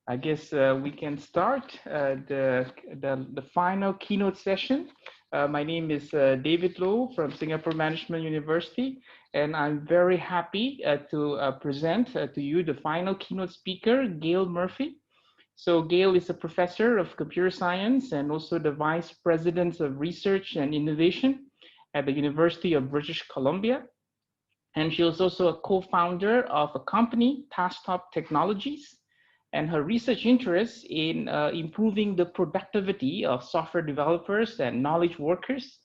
I guess we can start the final keynote session. My name is David Low from Singapore Management University, and I'm very happy to present to you the final keynote speaker, Gail Murphy. So Gail is a professor of computer science and also the vice president of research and innovation at the University of British Columbia. And she was also a co-founder of a company, Tasktop Technologies, and her research interests in improving the productivity of software developers and knowledge workers.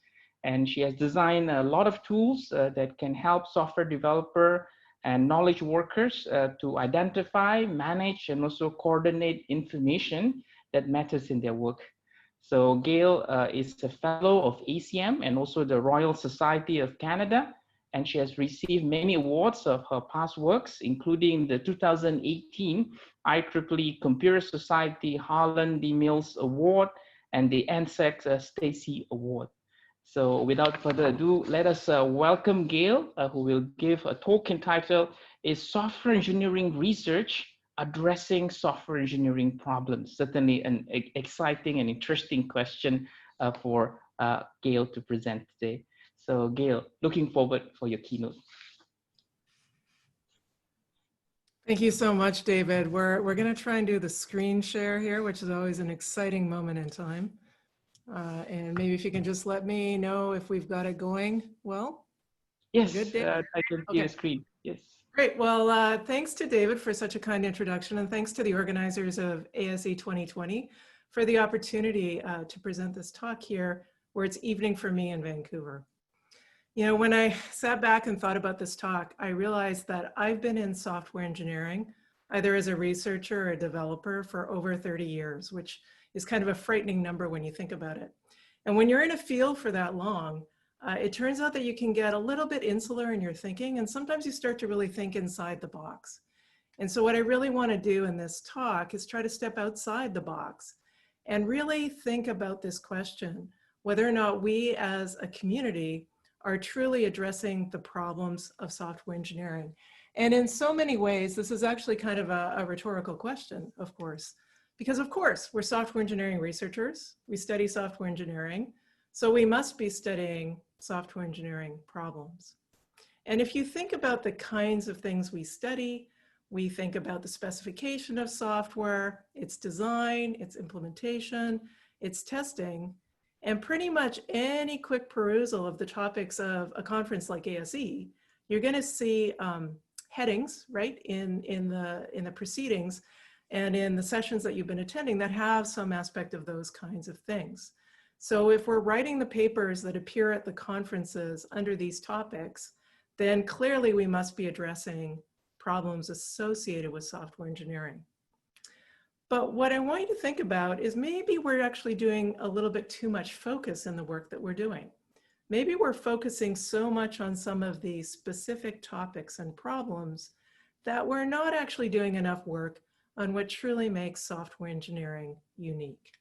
And she has designed a lot of tools that can help software developer and knowledge workers to identify, manage, and also coordinate information that matters in their work. So Gail is a fellow of ACM and also the Royal Society of Canada, and she has received many awards of her past works, including the 2018 IEEE Computer Society Harlan D. Mills Award and the NSEC Stacy Award. So without further ado, let us welcome Gail, who will give a talk entitled, "Is Software Engineering Research Addressing Software Engineering Problems?" Certainly an exciting and interesting question for Gail to present today. So Gail, looking forward for your keynote. Thank you so much, David. We're going to try and do the screen share here, which is always an exciting moment in time. And maybe if you can just let me know if we've got it going well. Yes, good, David? I can see the screen. Yes. Great. Well, thanks to David for such a kind introduction, and thanks to the organizers of ASE2020 for the opportunity to present this talk here, where it's evening for me in Vancouver. You know, when I sat back and thought about this talk, I realized that I've been in software engineering, either as a researcher or a developer, for over 30 years, which is kind of a frightening number when you think about it. And when you're in a field for that long, it turns out that you can get a little bit insular in your thinking, and sometimes you start to really think inside the box. And so what I really want to do in this talk is try to step outside the box and really think about this question, whether or not we as a community are truly addressing the problems of software engineering. And in so many ways, this is actually kind of a rhetorical question, of course, because of course, we're software engineering researchers, we study software engineering, so we must be studying software engineering problems. And if you think about the kinds of things we study, we think about the specification of software, its design, its implementation, its testing, and pretty much any quick perusal of the topics of a conference like ASE, you're going to see headings, right, in the proceedings and in the sessions that you've been attending that have some aspect of those kinds of things. So if we're writing the papers that appear at the conferences under these topics, then clearly we must be addressing problems associated with software engineering. But what I want you to think about is maybe we're actually doing a little bit too much focus in the work that we're doing. Maybe we're focusing so much on some of these specific topics and problems that we're not actually doing enough work on what truly makes software engineering unique.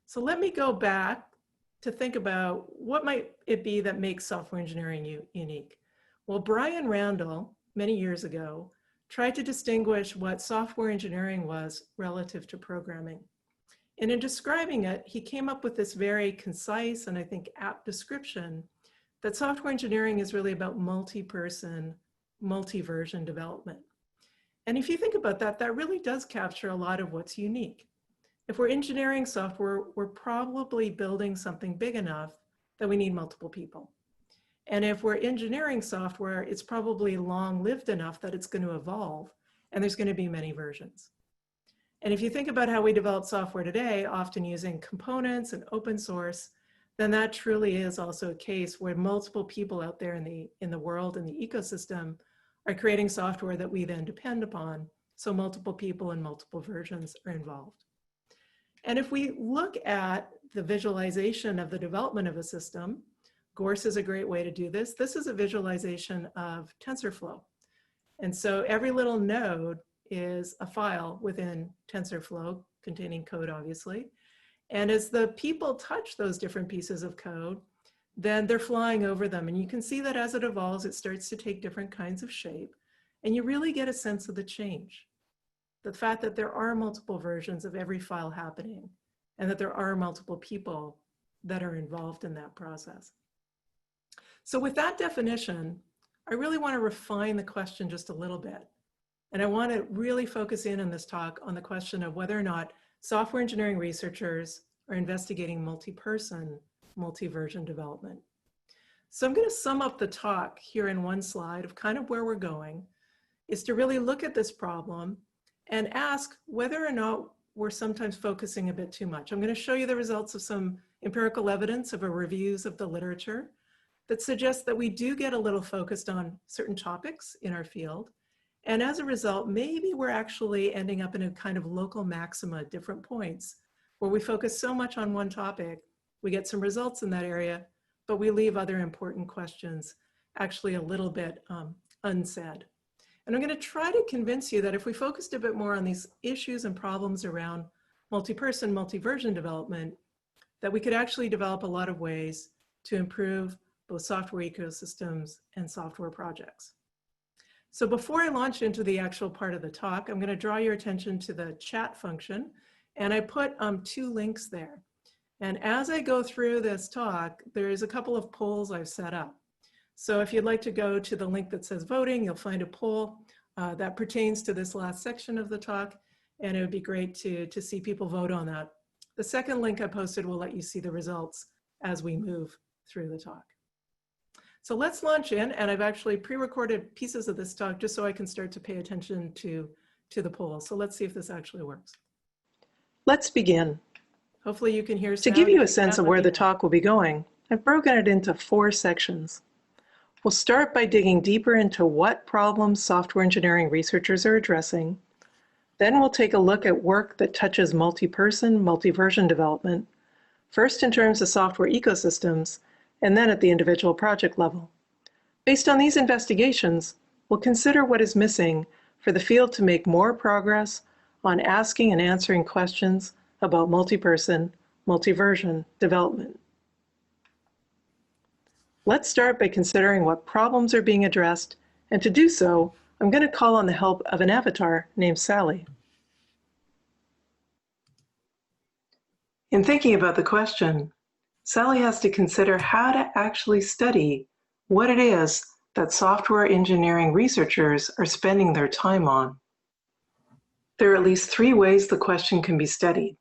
So let me go back to think about what might it be that makes software engineering unique. Well, Brian Randall, many years ago, tried to distinguish what software engineering was relative to programming. And in describing it, he came up with this very concise and I think apt description that software engineering is really about multi-person, multi-version development. And if you think about that, that really does capture a lot of what's unique. If we're engineering software, we're probably building something big enough that we need multiple people. And if we're engineering software, it's probably long-lived enough that it's going to evolve, and there's going to be many versions. And if you think about how we develop software today, often using components and open source, then that truly is also a case where multiple people out there in the world and the ecosystem are creating software that we then depend upon. So multiple people and multiple versions are involved. And if we look at the visualization of the development of a system, Gorse is a great way to do this. This is a visualization of TensorFlow. And so every little node is a file within TensorFlow containing code, obviously. And as the people touch those different pieces of code, then they're flying over them. And you can see that as it evolves, it starts to take different kinds of shape. And you really get a sense of the change. the fact that there are multiple versions of every file happening and that there are multiple people that are involved in that process. So with that definition, I really want to refine the question just a little bit. And I want to really focus in this talk on the question of whether or not software engineering researchers are investigating multi-person, multi-version development. So I'm going to sum up the talk here in one slide of kind of where we're going, is to really look at this problem and ask whether or not we're sometimes focusing a bit too much. I'm going to show you the results of some empirical evidence of reviews of the literature that suggests that we do get a little focused on certain topics in our field. And as a result, maybe we're actually ending up in a kind of local maxima at different points where we focus so much on one topic, we get some results in that area, but we leave other important questions actually a little bit unsaid. And I'm going to try to convince you that if we focused a bit more on these issues and problems around multi-person, multi-version development, that we could actually develop a lot of ways to improve both software ecosystems and software projects. So before I launch into the actual part of the talk, I'm going to draw your attention to the chat function. And I put 2 links there. And as I go through this talk, there's a couple of polls I've set up. So if you'd like to go to the link that says voting, you'll find a poll that pertains to this last section of the talk. And it would be great to see people vote on that. The second link I posted will let you see the results as we move through the talk. So let's launch in, and I've actually pre-recorded pieces of this talk just so I can start to pay attention to the poll. So let's see if this actually works. Let's begin. Hopefully you can hear To sound. give you a sense of where the talk will be going, I've broken it into 4 sections. We'll start by digging deeper into what problems software engineering researchers are addressing. Then we'll take a look at work that touches multi-person, multi-version development, first in terms of software ecosystems, and then at the individual project level. Based on these investigations, we'll consider what is missing for the field to make more progress on asking and answering questions about multi-person, multi-version development. Let's start by considering what problems are being addressed, and to do so, I'm going to call on the help of an avatar named Sally. In thinking about the question, Sally has to consider how to actually study what it is that software engineering researchers are spending their time on. There are at least 3 ways the question can be studied.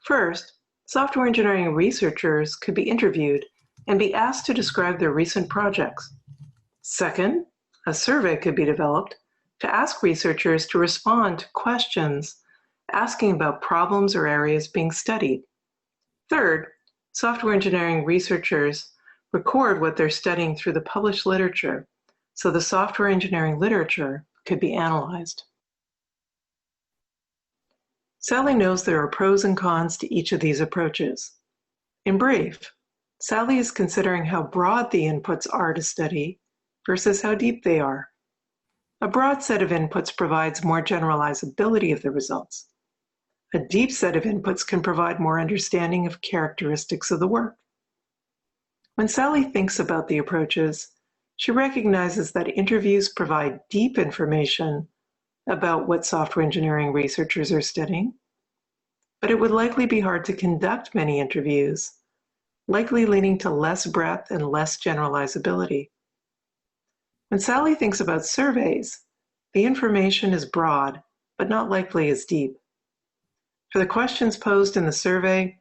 First, software engineering researchers could be interviewed and be asked to describe their recent projects. Second, a survey could be developed to ask researchers to respond to questions asking about problems or areas being studied. Third, software engineering researchers record what they're studying through the published literature, so the software engineering literature could be analyzed. Sally knows there are pros and cons to each of these approaches. In brief, Sally is considering how broad the inputs are to study versus how deep they are. A broad set of inputs provides more generalizability of the results. A deep set of inputs can provide more understanding of characteristics of the work. When Sally thinks about the approaches, she recognizes that interviews provide deep information about what software engineering researchers are studying, but it would likely be hard to conduct many interviews, likely leading to less breadth and less generalizability. When Sally thinks about surveys, the information is broad, but not likely as deep. For the questions posed in the survey,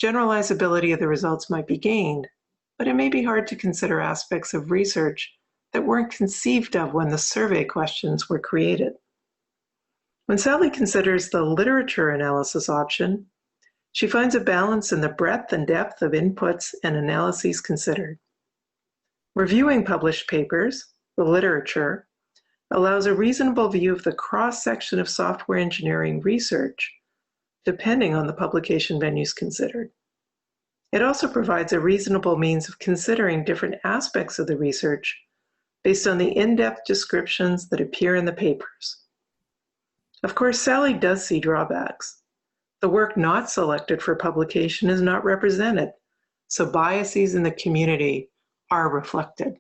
generalizability of the results might be gained, but it may be hard to consider aspects of research that weren't conceived of when the survey questions were created. When Sally considers the literature analysis option, she finds a balance in the breadth and depth of inputs and analyses considered. Reviewing published papers, the literature, allows a reasonable view of the cross-section of software engineering research, depending on the publication venues considered. It also provides a reasonable means of considering different aspects of the research based on the in-depth descriptions that appear in the papers. Of course, Sally does see drawbacks. The work not selected for publication is not represented, so biases in the community are reflected.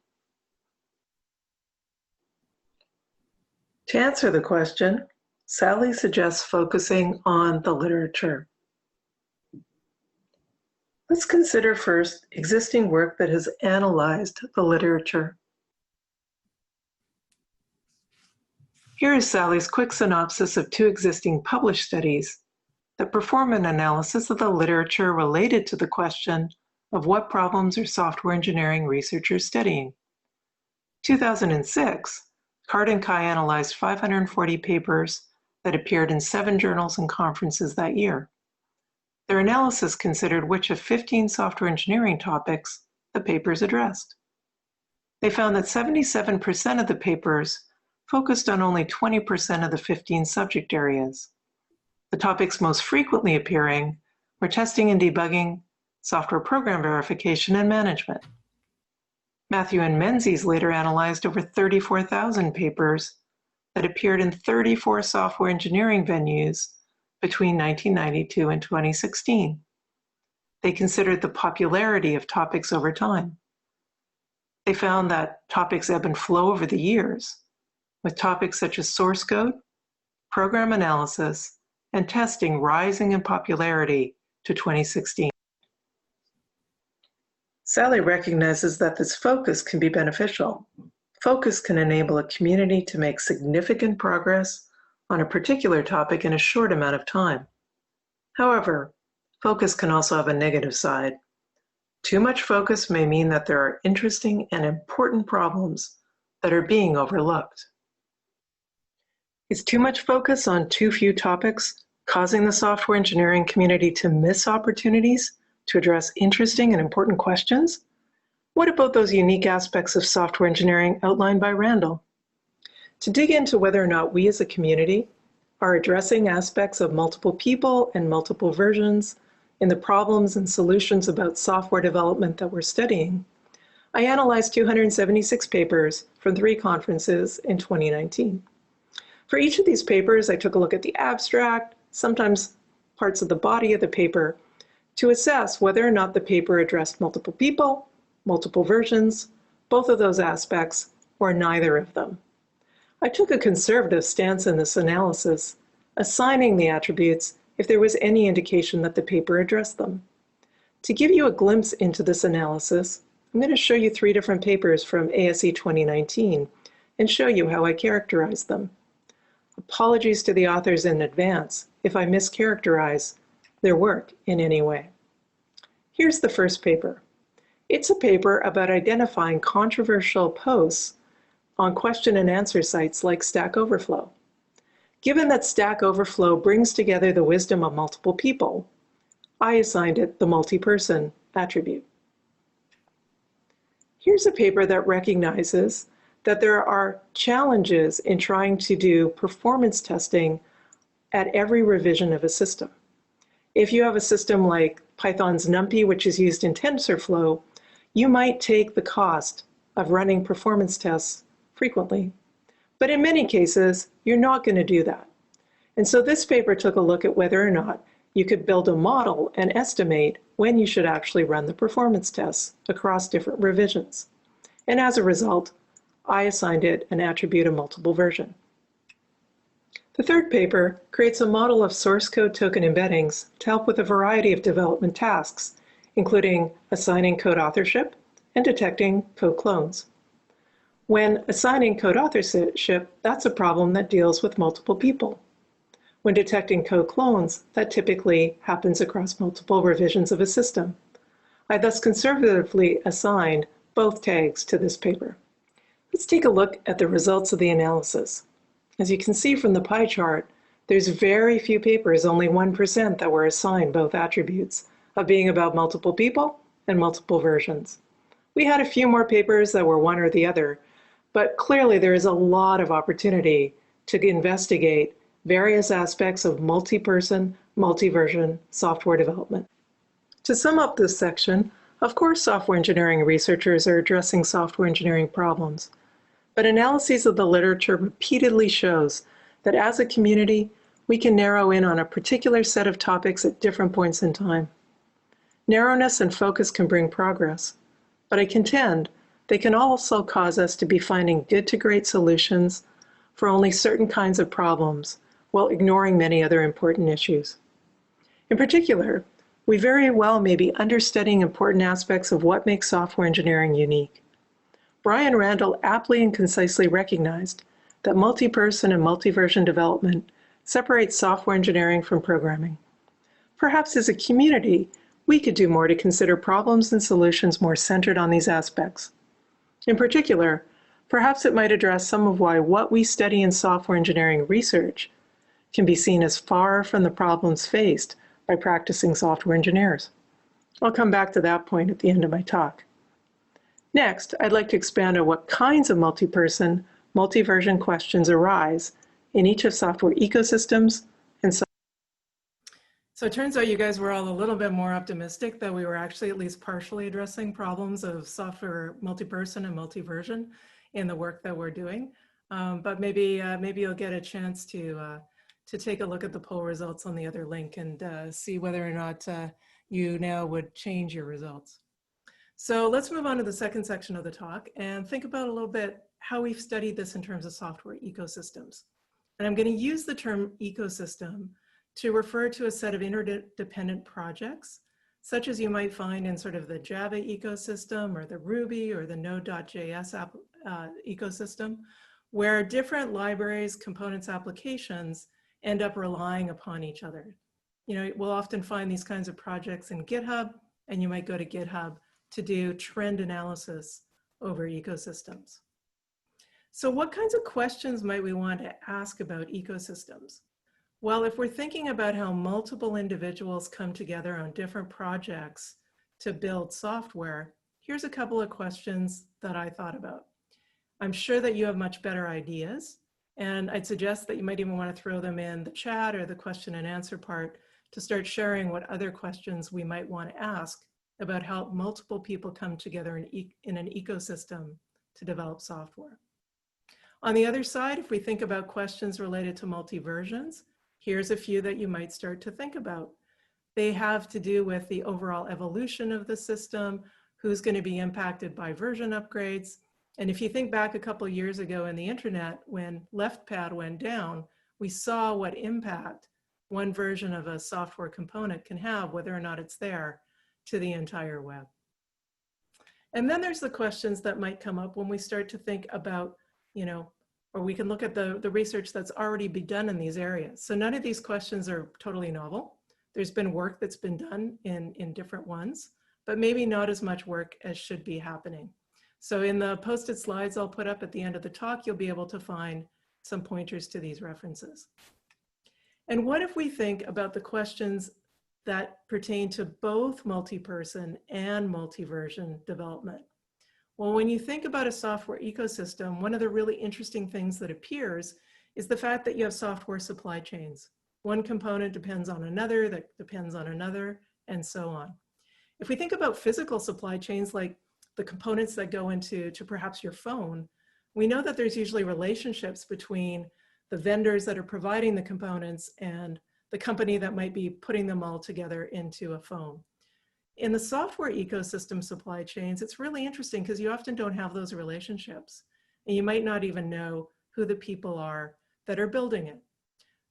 To answer the question, Sally suggests focusing on the literature. Let's consider first existing work that has analyzed the literature. Here is Sally's quick synopsis of two existing published studies that perform an analysis of the literature related to the question of what problems are software engineering researchers studying. 2006, Card and Kai analyzed 540 papers that appeared in 7 journals and conferences that year. Their analysis considered which of 15 software engineering topics the papers addressed. They found that 77% of the papers focused on only 20% of the 15 subject areas. The topics most frequently appearing were testing and debugging, software program verification, and management. Matthew and Menzies later analyzed over 34,000 papers that appeared in 34 software engineering venues between 1992 and 2016. They considered the popularity of topics over time. They found that topics ebb and flow over the years, with topics such as source code, program analysis, and testing rising in popularity to 2016. Sally recognizes that this focus can be beneficial. Focus can enable a community to make significant progress on a particular topic in a short amount of time. However, focus can also have a negative side. Too much focus may mean that there are interesting and important problems that are being overlooked. Is too much focus on too few topics causing the software engineering community to miss opportunities to address interesting and important questions? What about those unique aspects of software engineering outlined by Randall? To dig into whether or not we as a community are addressing aspects of multiple people and multiple versions in the problems and solutions about software development that we're studying, I analyzed 276 papers from 3 conferences in 2019. For each of these papers, I took a look at the abstract, sometimes parts of the body of the paper, to assess whether or not the paper addressed multiple people, multiple versions, both of those aspects, or neither of them. I took a conservative stance in this analysis, assigning the attributes if there was any indication that the paper addressed them. To give you a glimpse into this analysis, I'm going to show you 3 different papers from ASE 2019 and show you how I characterized them. Apologies to the authors in advance if I mischaracterize their work in any way. Here's the first paper. It's a paper about identifying controversial posts on question and answer sites like Stack Overflow. Given that Stack Overflow brings together the wisdom of multiple people, I assigned it the multi-person attribute. Here's a paper that recognizes that there are challenges in trying to do performance testing at every revision of a system. If you have a system like Python's NumPy, which is used in TensorFlow, you might take the cost of running performance tests frequently. But in many cases, you're not going to do that. And so this paper took a look at whether or not you could build a model and estimate when you should actually run the performance tests across different revisions. And as a result, I assigned it an attribute of multiple version. The third paper creates a model of source code token embeddings to help with a variety of development tasks, including assigning code authorship and detecting code clones. When assigning code authorship, that's a problem that deals with multiple people. When detecting code clones, that typically happens across multiple revisions of a system. I thus conservatively assigned both tags to this paper. Let's take a look at the results of the analysis. As you can see from the pie chart, there's very few papers, only 1%, that were assigned both attributes of being about multiple people and multiple versions. We had a few more papers that were one or the other, but clearly there is a lot of opportunity to investigate various aspects of multi-person, multi-version software development. To sum up this section, of course software engineering researchers are addressing software engineering problems, but analyses of the literature repeatedly shows that as a community, we can narrow in on a particular set of topics at different points in time. Narrowness and focus can bring progress, but I contend they can also cause us to be finding good to great solutions for only certain kinds of problems, while ignoring many other important issues. In particular, we very well may be understudying important aspects of what makes software engineering unique. Brian Randall aptly and concisely recognized that multi-person and multi-version development separates software engineering from programming. Perhaps as a community, we could do more to consider problems and solutions more centered on these aspects. In particular, perhaps it might address some of why what we study in software engineering research can be seen as far from the problems faced by practicing software engineers. I'll come back to that point at the end of my talk. Next, I'd like to expand on what kinds of multi-person, multi-version questions arise in each of software ecosystems and So it turns out you guys were all a little bit more optimistic that we were actually at least partially addressing problems of software multi-person and multi-version in the work that we're doing. But maybe you'll get a chance to take a look at the poll results on the other link and see whether or not you now would change your results. So let's move on to the second section of the talk and think about a little bit how we've studied this in terms of software ecosystems. And I'm going to use the term ecosystem to refer to a set of interdependent projects, such as you might find in sort of the Java ecosystem or the Ruby or the Node.js ecosystem, where different libraries, components, applications end up relying upon each other. You know, we'll often find these kinds of projects in GitHub, and you might go to GitHub to do trend analysis over ecosystems. So what kinds of questions might we want to ask about ecosystems? Well, if we're thinking about how multiple individuals come together on different projects to build software, here's a couple of questions that I thought about. I'm sure that you have much better ideas, and I'd suggest that you might even want to throw them in the chat or the question and answer part to start sharing what other questions we might want to ask about how multiple people come together in an ecosystem to develop software. On the other side, if we think about questions related to multi-versions, here's a few that you might start to think about. They have to do with the overall evolution of the system, who's going to be impacted by version upgrades. And if you think back a couple of years ago in the internet, when LeftPad went down, we saw what impact one version of a software component can have, whether or not it's there, to the entire web. And then there's the questions that might come up when we start to think about, you know, or we can look at the research that's already been done in these areas. So none of these questions are totally novel. There's been work that's been done in different ones, but maybe not as much work as should be happening. So in the posted slides I'll put up at the end of the talk, you'll be able to find some pointers to these references. And what if we think about the questions that pertain to both multi-person and multi-version development? Well, when you think about a software ecosystem, one of the really interesting things that appears is the fact that you have software supply chains. One component depends on another, that depends on another, and so on. If we think about physical supply chains, like the components that go into perhaps your phone, we know that there's usually relationships between the vendors that are providing the components and the company that might be putting them all together into a phone. In the software ecosystem supply chains, it's really interesting because you often don't have those relationships, and you might not even know who the people are that are building it.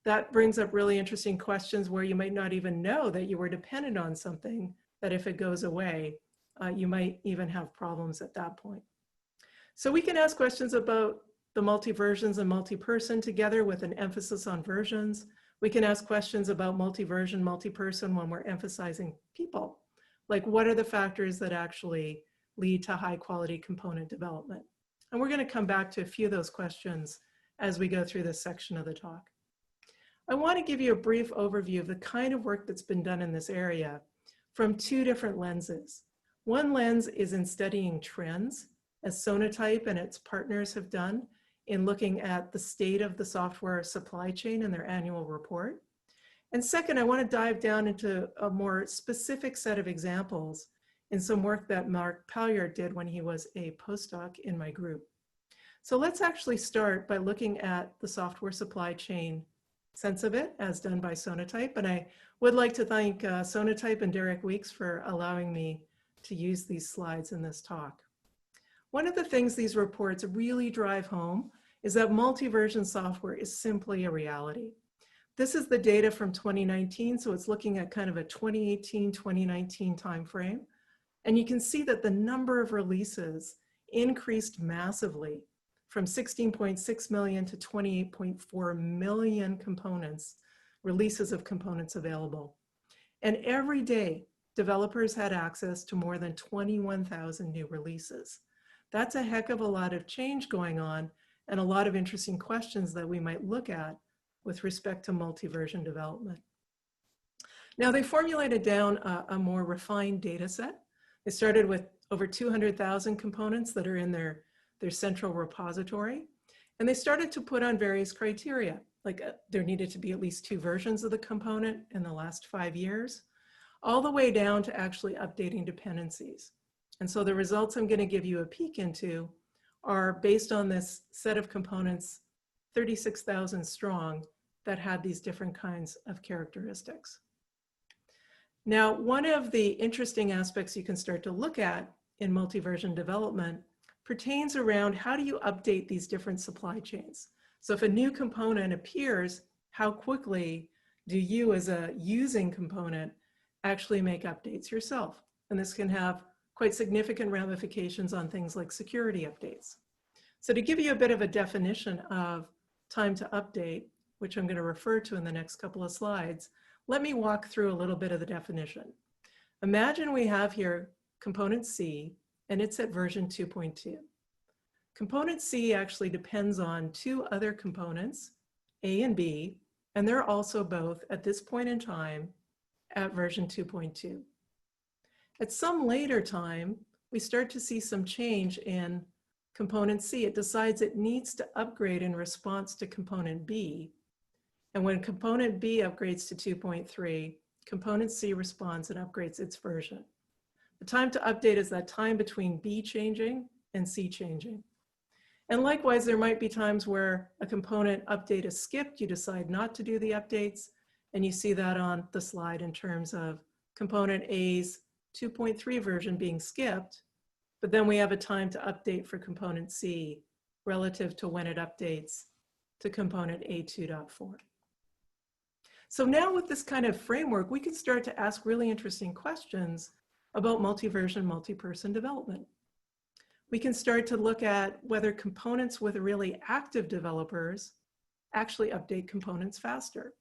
That brings up really interesting questions where you might not even know that you were dependent on something, that if it goes away, you might even have problems at that point. So we can ask questions about the multi-versions and multi-person together with an emphasis on versions. We can ask questions about multi-version, multi-person when we're emphasizing people. Like, what are the factors that actually lead to high quality component development? And we're going to come back to a few of those questions as we go through this section of the talk. I want to give you a brief overview of the kind of work that's been done in this area from two different lenses. One lens is in studying trends, as Sonatype and its partners have done in looking at the state of the software supply chain in their annual report. And second, I want to dive down into a more specific set of examples in some work that Mark Palyard did when he was a postdoc in my group. So let's actually start by looking at the software supply chain sense of it as done by Sonatype. And I would like to thank Sonatype and Derek Weeks for allowing me to use these slides in this talk. One of the things these reports really drive home is that multi-version software is simply a reality. This is the data from 2019, so it's looking at kind of a 2018-2019 timeframe. And you can see that the number of releases increased massively from 16.6 million to 28.4 million components, releases of components available. And every day, developers had access to more than 21,000 new releases. That's a heck of a lot of change going on and a lot of interesting questions that we might look at with respect to multi-version development. Now, they formulated down a more refined data set. They started with over 200,000 components that are in their central repository. And they started to put on various criteria, like there needed to be at least 2 versions of the component in the last 5 years, all the way down to actually updating dependencies. And so the results I'm going to give you a peek into are based on this set of components, 36,000 strong, that had these different kinds of characteristics. Now, one of the interesting aspects you can start to look at in multi-version development pertains around how do you update these different supply chains. So if a new component appears, how quickly do you as a using component actually make updates yourself? And this can have quite significant ramifications on things like security updates. So to give you a bit of a definition of time to update, which I'm going to refer to in the next couple of slides, let me walk through a little bit of the definition. Imagine we have here component C, and it's at version 2.2. Component C actually depends on 2 other components, A and B, and they're also both at this point in time at version 2.2. At some later time, we start to see some change in component C. It decides it needs to upgrade in response to component B. And when component B upgrades to 2.3, component C responds and upgrades its version. The time to update is that time between B changing and C changing. And likewise, there might be times where a component update is skipped, you decide not to do the updates, and you see that on the slide in terms of component A's 2.3 version being skipped, but then we have a time to update for component C relative to when it updates to component A2.4. So now with this kind of framework, we can start to ask really interesting questions about multi-version, multi-person development. We can start to look at whether components with really active developers actually update components faster.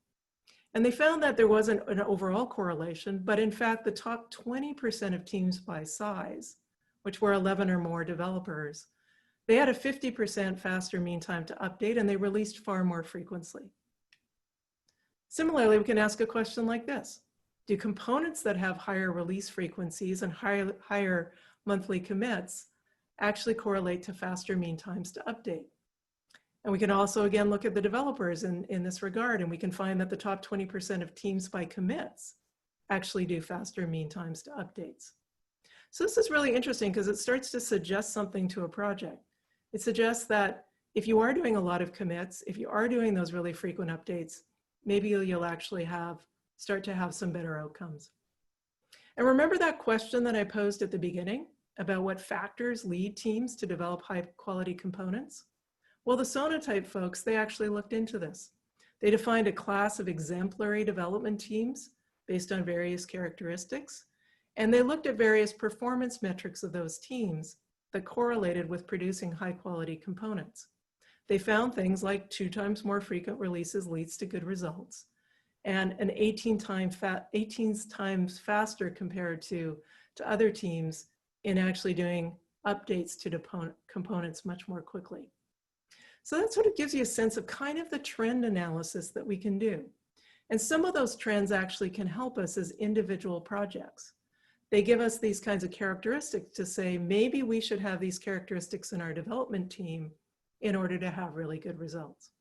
And they found that there wasn't an overall correlation, but in fact, the top 20% of teams by size, which were 11 or more developers, they had a 50% faster mean time to update, and they released far more frequently. Similarly, we can ask a question like this. Do components that have higher release frequencies and higher monthly commits actually correlate to faster mean times to update? And we can also, again, look at the developers in this regard, and we can find that the top 20% of teams by commits actually do faster mean times to updates. So this is really interesting because it starts to suggest something to a project. It suggests that if you are doing a lot of commits, if you are doing those really frequent updates, maybe you'll actually start to have some better outcomes. And remember that question that I posed at the beginning about what factors lead teams to develop high quality components? Well, the Sonatype folks, they actually looked into this. They defined a class of exemplary development teams based on various characteristics, and they looked at various performance metrics of those teams that correlated with producing high quality components. They found things like 2 times more frequent releases leads to good results, and an 18 times faster compared to other teams in actually doing updates to components much more quickly. So that sort of gives you a sense of kind of the trend analysis that we can do. And some of those trends actually can help us as individual projects. They give us these kinds of characteristics to say, maybe we should have these characteristics in our development team in order to have really good results.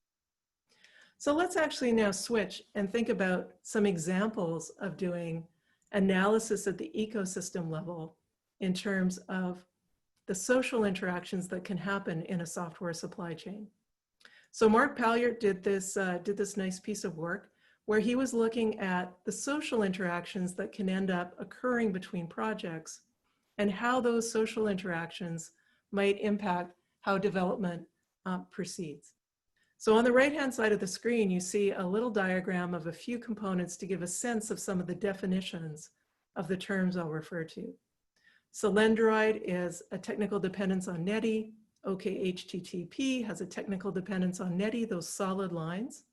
So let's actually now switch and think about some examples of doing analysis at the ecosystem level in terms of the social interactions that can happen in a software supply chain. So Mark Palyard did this nice piece of work where he was looking at the social interactions that can end up occurring between projects and how those social interactions might impact how development proceeds. So on the right-hand side of the screen, you see a little diagram of a few components to give a sense of some of the definitions of the terms I'll refer to. Selendroid is a technical dependence on NETI. OK-HTTP has a technical dependence on NETI, those solid lines.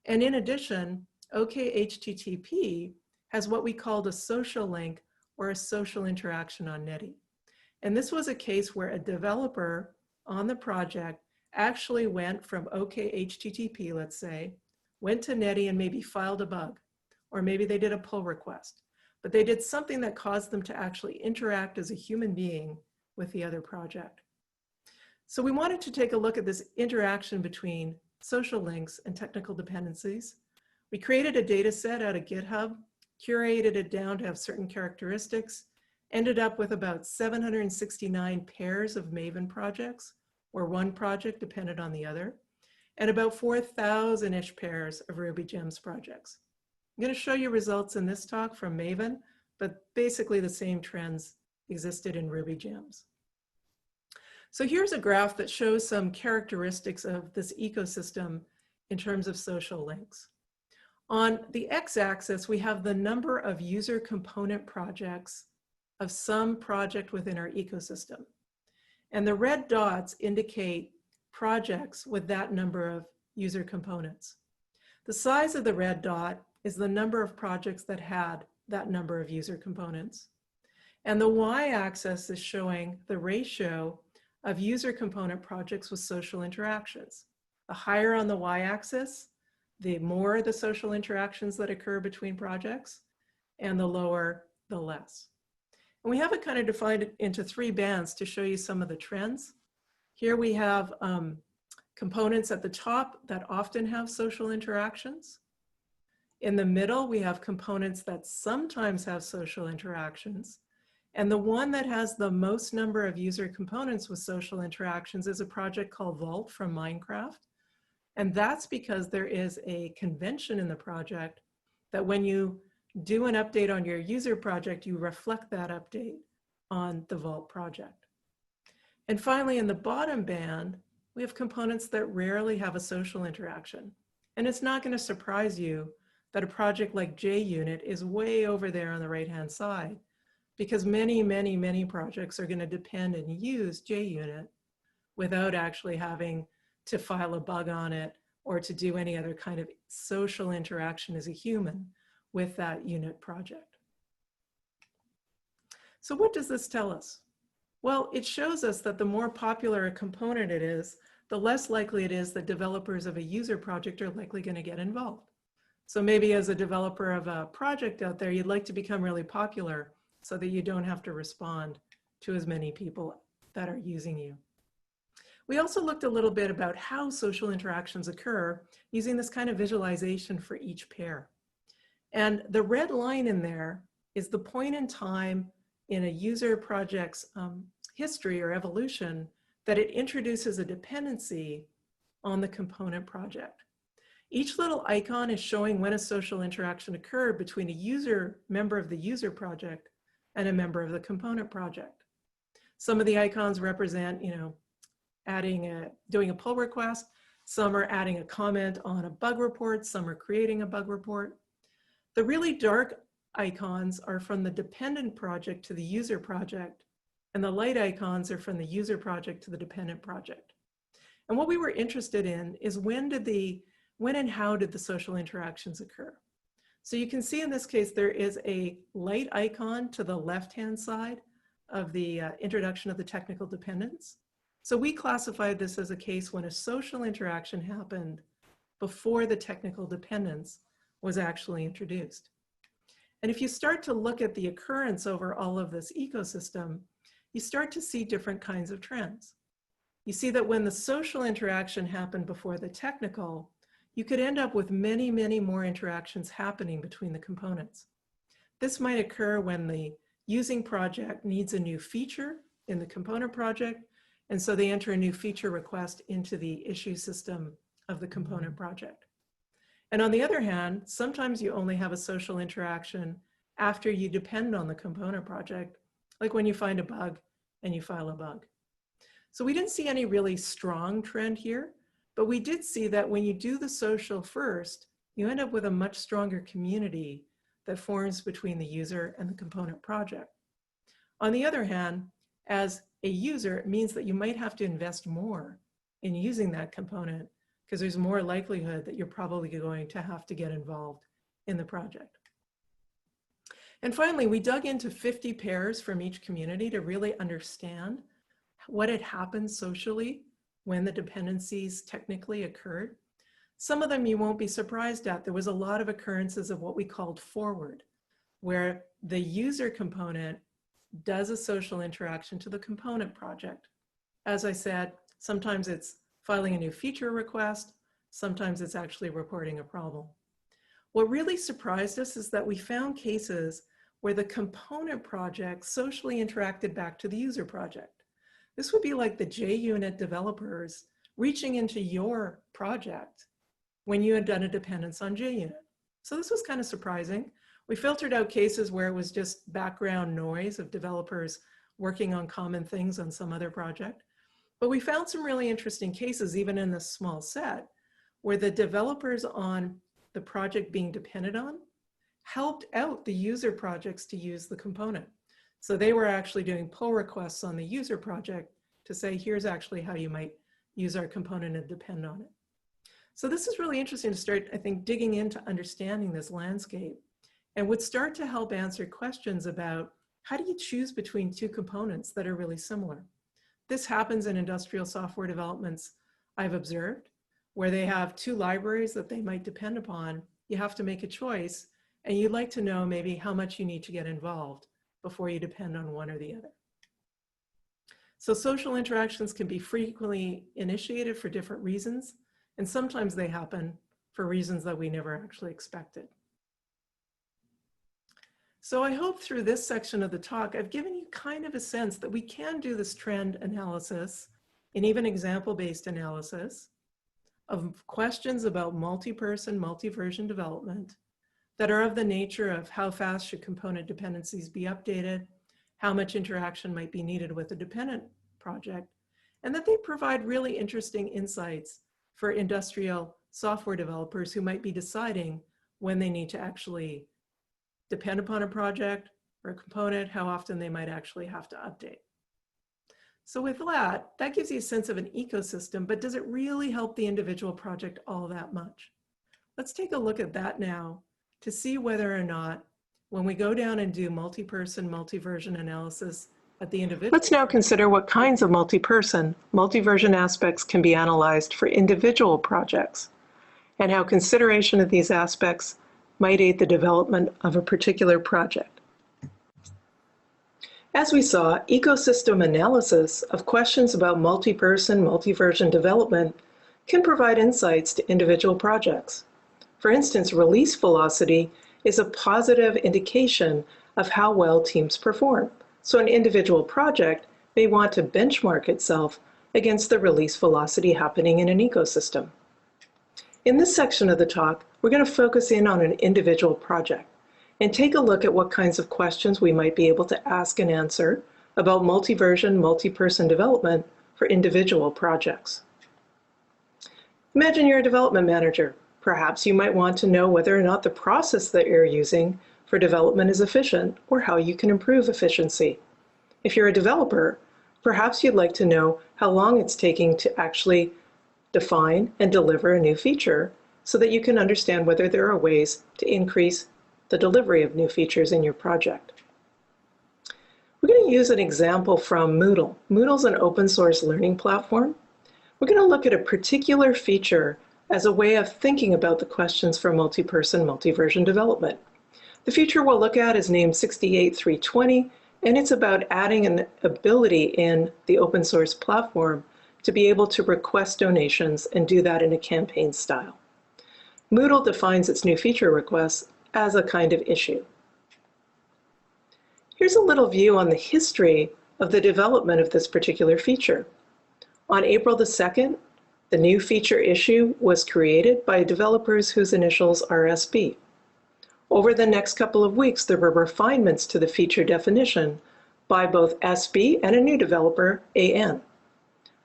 And in addition, OK-HTTP has what we called a social link or a social interaction on NETI. And this was a case where a developer on the project actually went from OK-HTTP, let's say, went to NETI and maybe filed a bug, or maybe they did a pull request, but they did something that caused them to actually interact as a human being with the other project. So we wanted to take a look at this interaction between social links and technical dependencies. We created a data set out of GitHub, curated it down to have certain characteristics, ended up with about 769 pairs of Maven projects, where one project depended on the other, and about 4,000-ish pairs of Ruby Gems projects. I'm going to show you results in this talk from Maven, but basically the same trends existed in Ruby Gems. So here's a graph that shows some characteristics of this ecosystem in terms of social links. On the x-axis, we have the number of user component projects of some project within our ecosystem. And the red dots indicate projects with that number of user components. The size of the red dot is the number of projects that had that number of user components. And the y-axis is showing the ratio of user component projects with social interactions. The higher on the y-axis, the more the social interactions that occur between projects, and the lower, the less. And we have it kind of divided into three bands to show you some of the trends. Here we have components at the top that often have social interactions. In the middle, we have components that sometimes have social interactions. And the one that has the most number of user components with social interactions is a project called Vault from Minecraft. And that's because there is a convention in the project that when you do an update on your user project, you reflect that update on the Vault project. And finally, in the bottom band, we have components that rarely have a social interaction. And it's not going to surprise you that a project like JUnit is way over there on the right-hand side, because many, many, many projects are going to depend and use JUnit without actually having to file a bug on it or to do any other kind of social interaction as a human with that unit project. So what does this tell us? Well, it shows us that the more popular a component it is, the less likely it is that developers of a user project are likely going to get involved. So maybe as a developer of a project out there, you'd like to become really popular so that you don't have to respond to as many people that are using you. We also looked a little bit about how social interactions occur using this kind of visualization for each pair. And the red line in there is the point in time in a user project's history or evolution that it introduces a dependency on the component project. Each little icon is showing when a social interaction occurred between a member of the user project and a member of the component project. Some of the icons represent, doing a pull request. Some are adding a comment on a bug report. Some are creating a bug report. The really dark icons are from the dependent project to the user project, and the light icons are from the user project to the dependent project. And what we were interested in is when and how did the social interactions occur? So you can see in this case, there is a light icon to the left-hand side of the introduction of the technical dependence. So we classified this as a case when a social interaction happened before the technical dependence was actually introduced. And if you start to look at the occurrence over all of this ecosystem, you start to see different kinds of trends. You see that when the social interaction happened before the technical, you could end up with many, many more interactions happening between the components. This might occur when the using project needs a new feature in the component project, and so they enter a new feature request into the issue system of the component project. And on the other hand, sometimes you only have a social interaction after you depend on the component project, like when you find a bug and you file a bug. So we didn't see any really strong trend here, But we did see that when you do the social first, you end up with a much stronger community that forms between the user and the component project. On the other hand, as a user, it means that you might have to invest more in using that component because there's more likelihood that you're probably going to have to get involved in the project. And finally, we dug into 50 pairs from each community to really understand what had happened socially when the dependencies technically occurred. Some of them you won't be surprised at. There was a lot of occurrences of what we called forward, where the user component does a social interaction to the component project. As I said, sometimes it's filing a new feature request, sometimes it's actually reporting a problem. What really surprised us is that we found cases where the component project socially interacted back to the user project. This would be like the JUnit developers reaching into your project when you had done a dependence on JUnit. So this was kind of surprising. We filtered out cases where it was just background noise of developers working on common things on some other project. But we found some really interesting cases, even in this small set, where the developers on the project being depended on helped out the user projects to use the component. So they were actually doing pull requests on the user project to say, here's actually how you might use our component and depend on it. So this is really interesting to start, I think, digging into understanding this landscape and would start to help answer questions about how do you choose between two components that are really similar? This happens in industrial software developments I've observed, where they have two libraries that they might depend upon. You have to make a choice, and you'd like to know maybe how much you need to get involved before you depend on one or the other. So social interactions can be frequently initiated for different reasons, and sometimes they happen for reasons that we never actually expected. So I hope through this section of the talk, I've given you kind of a sense that we can do this trend analysis and even example-based analysis of questions about multi-person, multi-version development that are of the nature of how fast should component dependencies be updated, how much interaction might be needed with a dependent project, and that they provide really interesting insights for industrial software developers who might be deciding when they need to actually depend upon a project or a component, how often they might actually have to update. So with that, that gives you a sense of an ecosystem, but does it really help the individual project all that much? Let's take a look at that now to see whether or not when we go down and do multi-person, multi-version analysis at the individual. Let's now consider what kinds of multi-person, multi-version aspects can be analyzed for individual projects, and how consideration of these aspects might aid the development of a particular project. As we saw, ecosystem analysis of questions about multi-person, multi-version development can provide insights to individual projects. For instance, release velocity is a positive indication of how well teams perform. So an individual project may want to benchmark itself against the release velocity happening in an ecosystem. In this section of the talk, we're going to focus in on an individual project and take a look at what kinds of questions we might be able to ask and answer about multi-version, multi-person development for individual projects. Imagine you're a development manager. Perhaps you might want to know whether or not the process that you're using for development is efficient or how you can improve efficiency. If you're a developer, perhaps you'd like to know how long it's taking to actually define and deliver a new feature so that you can understand whether there are ways to increase the delivery of new features in your project. We're going to use an example from Moodle. Moodle's an open source learning platform. We're going to look at a particular feature as a way of thinking about the questions for multi-person, multi-version development. The feature we'll look at is named ASE2020, and it's about adding an ability in the open source platform to be able to request donations and do that in a campaign style. Moodle defines its new feature requests as a kind of issue. Here's a little view on the history of the development of this particular feature. On April the 2nd, the new feature issue was created by developers whose initials are SB. Over the next couple of weeks, there were refinements to the feature definition by both SB and a new developer, AN. A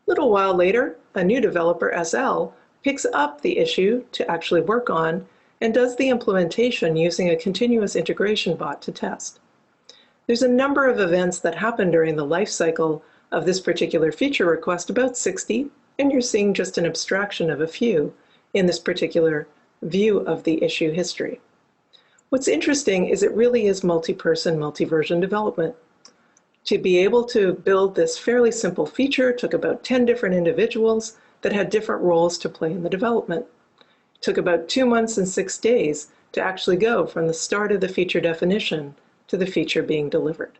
little while later, a new developer, SL, picks up the issue to actually work on, and does the implementation using a continuous integration bot to test. There's a number of events that happen during the life cycle of this particular feature request, about 60, and you're seeing just an abstraction of a few in this particular view of the issue history. What's interesting is it really is multi-person, multi-version development. To be able to build this fairly simple feature took about 10 different individuals that had different roles to play in the development. It took about 2 months and 6 days to actually go from the start of the feature definition to the feature being delivered.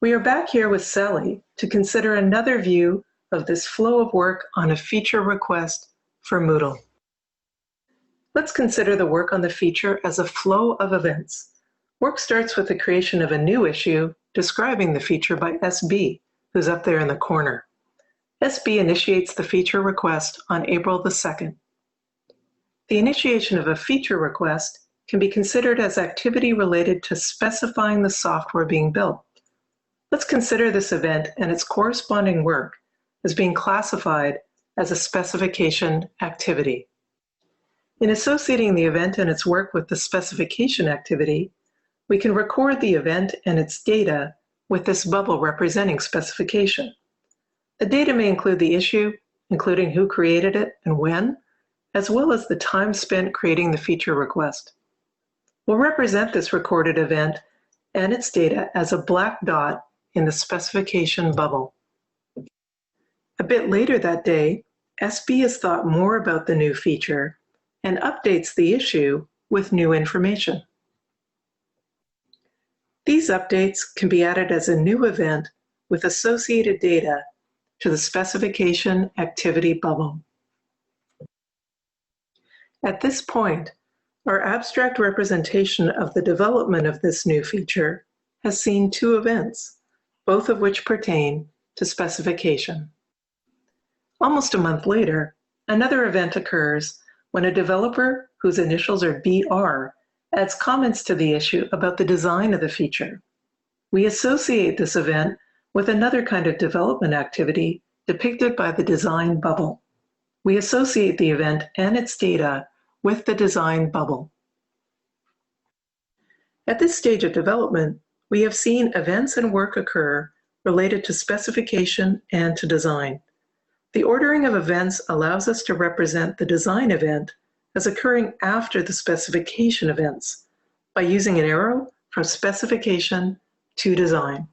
We are back here with Sally to consider another view of this flow of work on a feature request for Moodle. Let's consider the work on the feature as a flow of events. Work starts with the creation of a new issue describing the feature by SB, who's up there in the corner. SB initiates the feature request on April the 2nd. The initiation of a feature request can be considered as activity related to specifying the software being built. Let's consider this event and its corresponding work as being classified as a specification activity. In associating the event and its work with the specification activity, we can record the event and its data with this bubble representing specification. The data may include the issue, including who created it and when, as well as the time spent creating the feature request. We'll represent this recorded event and its data as a black dot in the specification bubble. A bit later that day, SB has thought more about the new feature and updates the issue with new information. These updates can be added as a new event with associated data to the specification activity bubble. At this point, our abstract representation of the development of this new feature has seen 2 events, both of which pertain to specification. Almost a month later, another event occurs when a developer whose initials are BR adds comments to the issue about the design of the feature. We associate this event with another kind of development activity depicted by the design bubble. We associate the event and its data with the design bubble. At this stage of development, we have seen events and work occur related to specification and to design. The ordering of events allows us to represent the design event as occurring after the specification events by using an arrow from specification to design.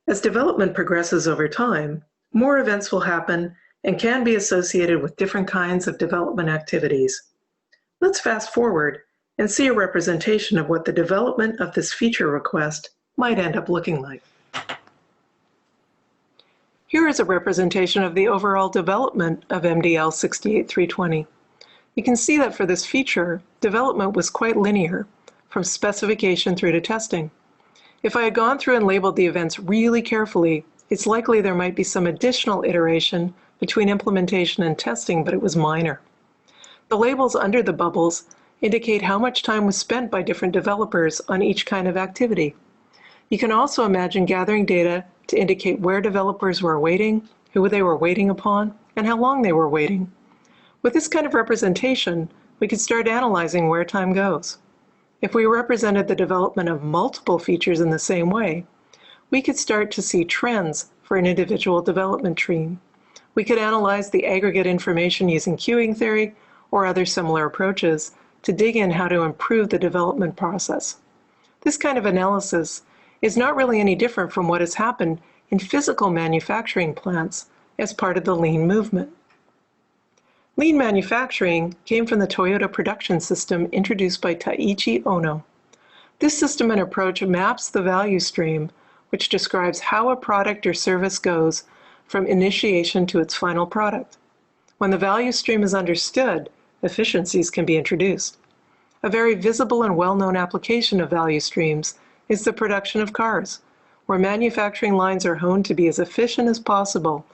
As development progresses over time, more events will happen and can be associated with different kinds of development activities. Let's fast forward and see a representation of what the development of this feature request might end up looking like. Here is a representation of the overall development of MDL 68320. You can see that for this feature, development was quite linear, from specification through to testing. If I had gone through and labeled the events really carefully, it's likely there might be some additional iteration between implementation and testing, but it was minor. The labels under the bubbles indicate how much time was spent by different developers on each kind of activity. You can also imagine gathering data to indicate where developers were waiting, who they were waiting upon, and how long they were waiting. With this kind of representation, we could start analyzing where time goes. If we represented the development of multiple features in the same way, we could start to see trends for an individual development tree. We could analyze the aggregate information using queuing theory or other similar approaches to dig in how to improve the development process. This kind of analysis is not really any different from what has happened in physical manufacturing plants as part of the lean movement. Lean manufacturing came from the Toyota production system introduced by Taiichi Ohno. This system and approach maps the value stream, which describes how a product or service goes from initiation to its final product. When the value stream is understood, efficiencies can be introduced. A very visible and well-known application of value streams is the production of cars, where manufacturing lines are honed to be as efficient as possible,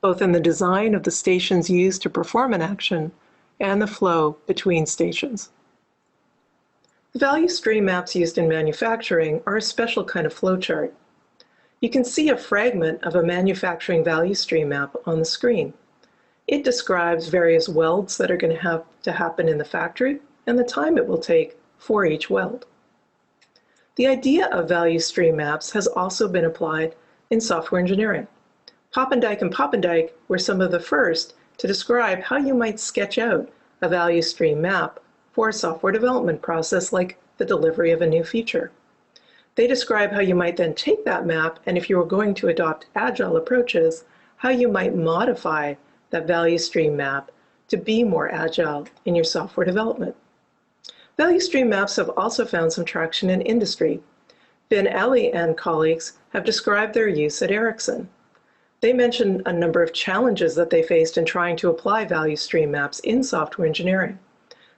both in the design of the stations used to perform an action and the flow between stations. The value stream maps used in manufacturing are a special kind of flowchart. You can see a fragment of a manufacturing value stream map on the screen. It describes various welds that are going to have to happen in the factory and the time it will take for each weld. The idea of value stream maps has also been applied in software engineering. Poppendijk and Poppendijk were some of the first to describe how you might sketch out a value stream map for a software development process like the delivery of a new feature. They describe how you might then take that map, and if you were going to adopt agile approaches, how you might modify that value stream map to be more agile in your software development. Value stream maps have also found some traction in industry. Ben Ellie and colleagues have described their use at Ericsson. They mentioned a number of challenges that they faced in trying to apply value stream maps in software engineering,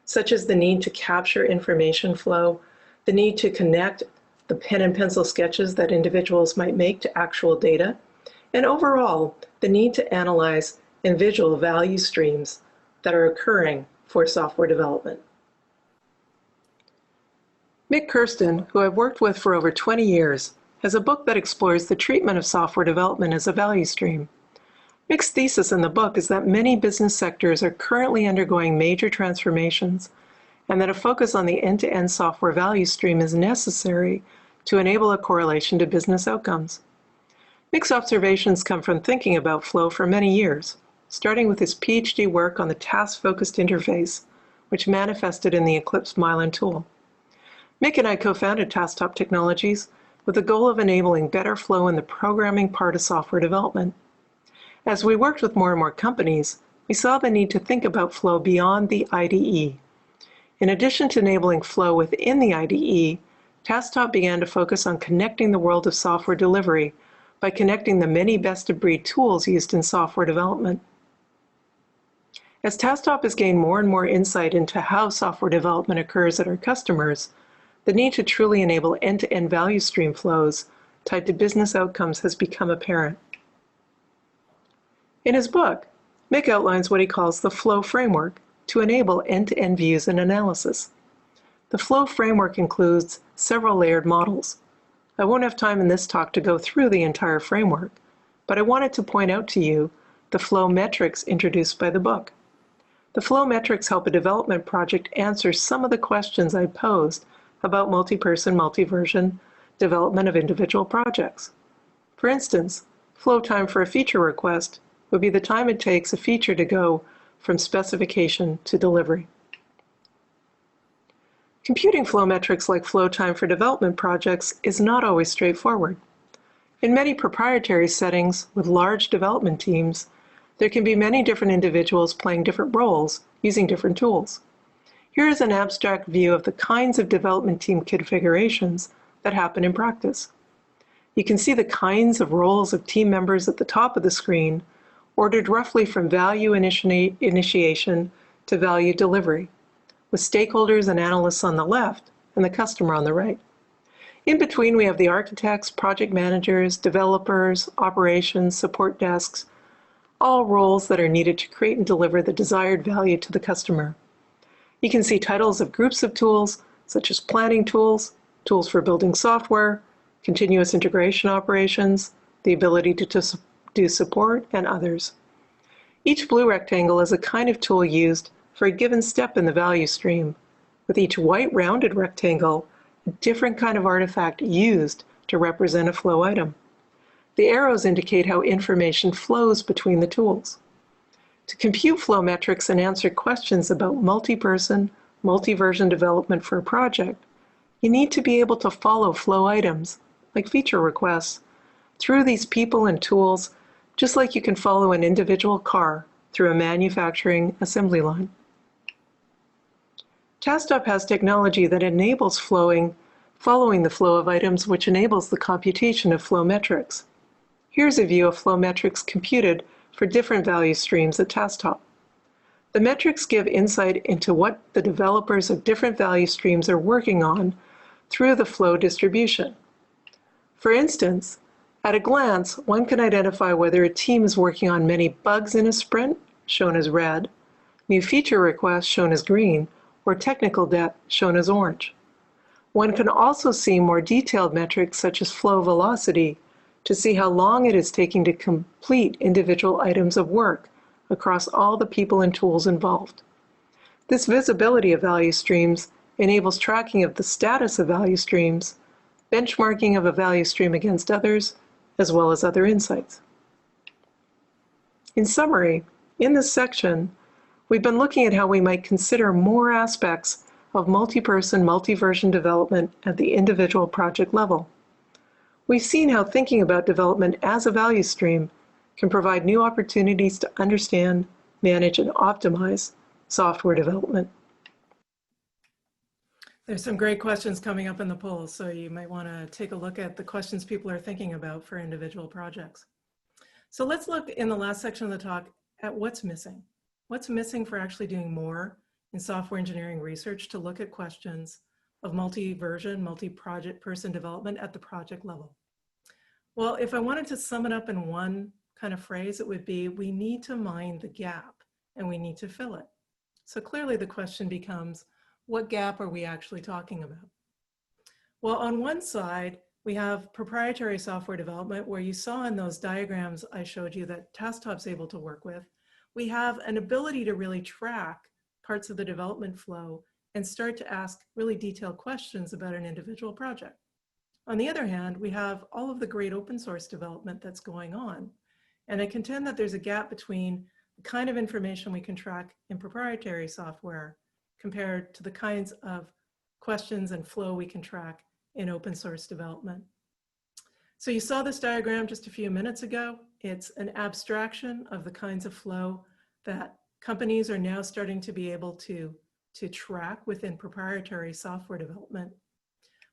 such as the need to capture information flow, the need to connect the pen and pencil sketches that individuals might make to actual data, and overall, the need to analyze and visual value streams that are occurring for software development. Mick Kirsten, who I've worked with for over 20 years, has a book that explores the treatment of software development as a value stream. Mick's thesis in the book is that many business sectors are currently undergoing major transformations, and that a focus on the end-to-end software value stream is necessary to enable a correlation to business outcomes. Mick's observations come from thinking about flow for many years, starting with his PhD work on the task-focused interface, which manifested in the Eclipse Mylan tool. Mick and I co-founded TaskTop Technologies with the goal of enabling better flow in the programming part of software development. As we worked with more and more companies, we saw the need to think about flow beyond the IDE. In addition to enabling flow within the IDE, TaskTop began to focus on connecting the world of software delivery by connecting the many best-of-breed tools used in software development. As TaskTop has gained more and more insight into how software development occurs at our customers, the need to truly enable end-to-end value stream flows tied to business outcomes has become apparent. In his book, Mick outlines what he calls the flow framework to enable end-to-end views and analysis. The flow framework includes several layered models. I won't have time in this talk to go through the entire framework, but I wanted to point out to you the flow metrics introduced by the book. The flow metrics help a development project answer some of the questions I posed about multi-person, multi-version development of individual projects. For instance, flow time for a feature request would be the time it takes a feature to go from specification to delivery. Computing flow metrics like flow time for development projects is not always straightforward. In many proprietary settings with large development teams, there can be many different individuals playing different roles using different tools. Here is an abstract view of the kinds of development team configurations that happen in practice. You can see the kinds of roles of team members at the top of the screen, ordered roughly from value initiation to value delivery, with stakeholders and analysts on the left and the customer on the right. In between, we have the architects, project managers, developers, operations, support desks, all roles that are needed to create and deliver the desired value to the customer. You can see titles of groups of tools, such as planning tools, tools for building software, continuous integration operations, the ability to do support, and others. Each blue rectangle is a kind of tool used for a given step in the value stream, with each white rounded rectangle a different kind of artifact used to represent a flow item. The arrows indicate how information flows between the tools. To compute flow metrics and answer questions about multi-person, multi-version development for a project, you need to be able to follow flow items, like feature requests, through these people and tools, just like you can follow an individual car through a manufacturing assembly line. TaskTop has technology that enables following the flow of items, which enables the computation of flow metrics. Here's a view of flow metrics computed for different value streams at TaskTop. The metrics give insight into what the developers of different value streams are working on through the flow distribution. For instance, at a glance, one can identify whether a team is working on many bugs in a sprint, shown as red, new feature requests, shown as green, or technical debt, shown as orange. One can also see more detailed metrics such as flow velocity to see how long it is taking to complete individual items of work across all the people and tools involved. This visibility of value streams enables tracking of the status of value streams, benchmarking of a value stream against others, as well as other insights. In summary, in this section, we've been looking at how we might consider more aspects of multi-person, multi-version development at the individual project level. We've seen how thinking about development as a value stream can provide new opportunities to understand, manage, and optimize software development. There's some great questions coming up in the poll, so you might want to take a look at the questions people are thinking about for individual projects. So let's look in the last section of the talk at what's missing. What's missing for actually doing more in software engineering research to look at questions of multi-version, multi-project person development at the project level? Well, if I wanted to sum it up in one kind of phrase, it would be, we need to mind the gap and we need to fill it. So clearly the question becomes, what gap are we actually talking about? Well, on one side, we have proprietary software development, where you saw in those diagrams I showed you that TaskTop's able to work with. We have an ability to really track parts of the development flow and start to ask really detailed questions about an individual project. On the other hand, we have all of the great open source development that's going on. And I contend that there's a gap between the kind of information we can track in proprietary software compared to the kinds of questions and flow we can track in open source development. So you saw this diagram just a few minutes ago. It's an abstraction of the kinds of flow that companies are now starting to be able to track within proprietary software development.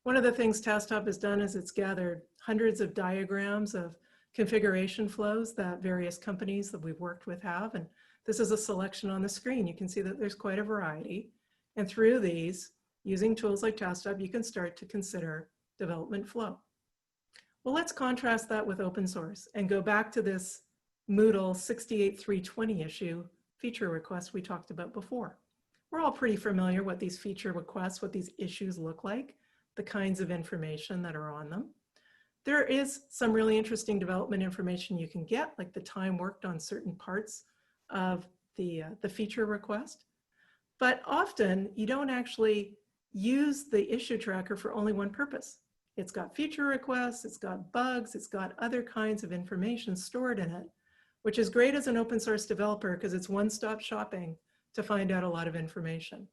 One of the things TaskTop has done is it's gathered hundreds of diagrams of configuration flows that various companies that we've worked with have. And this is a selection on the screen. You can see that there's quite a variety. And through these, using tools like TaskTop, you can start to consider development flow. Well, let's contrast that with open source and go back to this Moodle 68320 issue feature request we talked about before. We're all pretty familiar with these feature requests, what these issues look like, the kinds of information that are on them. There is some really interesting development information you can get, like the time worked on certain parts of the feature request. But often you don't actually use the issue tracker for only one purpose. It's got feature requests, it's got bugs, it's got other kinds of information stored in it, which is great as an open source developer because it's one-stop shopping to find out a lot of information.